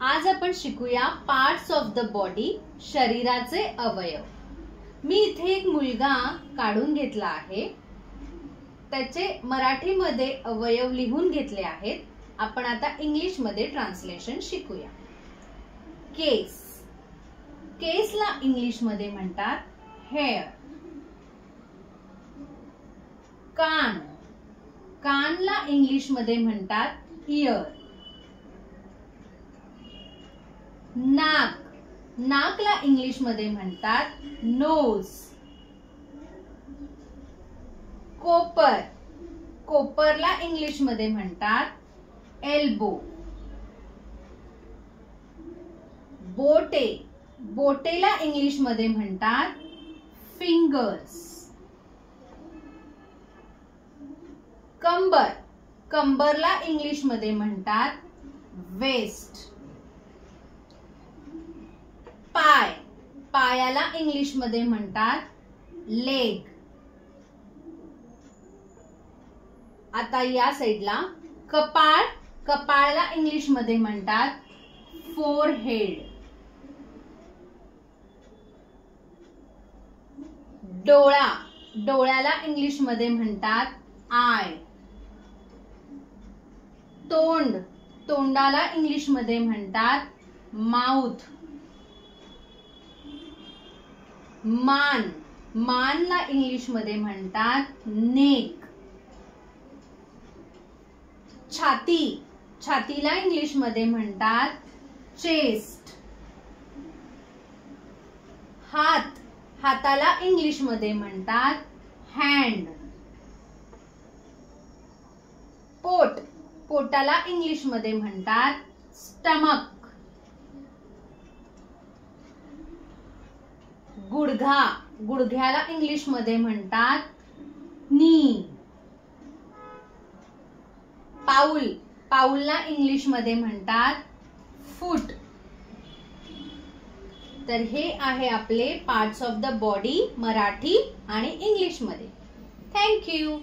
आज आपण शिकूया पार्ट्स ऑफ द बॉडी, शरीराचे अवयव। मी इथे एक मुलगा काढून घेतला आहे, त्याचे मराठीमध्ये अवयव लिहून घेतले आहेत। आपण आता इंग्लिश मध्ये ट्रान्सलेशन शिकूया। केस, केसला इंग्लिश मध्ये म्हणतात हेअर। कान, कानला इंग्लिश मध्ये म्हणतात इयर। नाक, नाकला इंग्लिश मध्ये म्हणतात नोज। कोपर, कोपरला इंग्लिश मध्ये म्हणतात एल्बो। बोटे, बोटेला इंग्लिश मध्ये म्हणतात फिंगर्स। कंबर, कंबरला इंग्लिश मध्ये म्हणतात वेस्ट। पाय, पायाला इंग्लिश मध्ये म्हणतात लेग। आता या साइडला कपाळ, कपाळला इंग्लिश मध्ये म्हणतात फोरहेड। डोळा, डोळ्याला इंग्लिश मध्ये म्हणतात आय। तोंड, तोंडाला इंग्लिश मध्ये म्हणतात माउथ। मान, मानला इंग्लिश मध्ये म्हणतात नेक। छाती, छातीला इंग्लिश मध्ये म्हणतात चेस्ट। हात, हाताला इंग्लिश मध्ये म्हणतात हँड। पोट, पोटाला इंग्लिश मध्ये म्हणतात स्टमक। गुडघा, गुडघ्याला इंग्लिश मध्ये म्हणतात नी। पाऊल, पाऊलला इंग्लिश मध्ये म्हणतात फूट। तर हे आहे आपले parts of the body Marathi आणि इंग्लिश मध्ये। Thank you.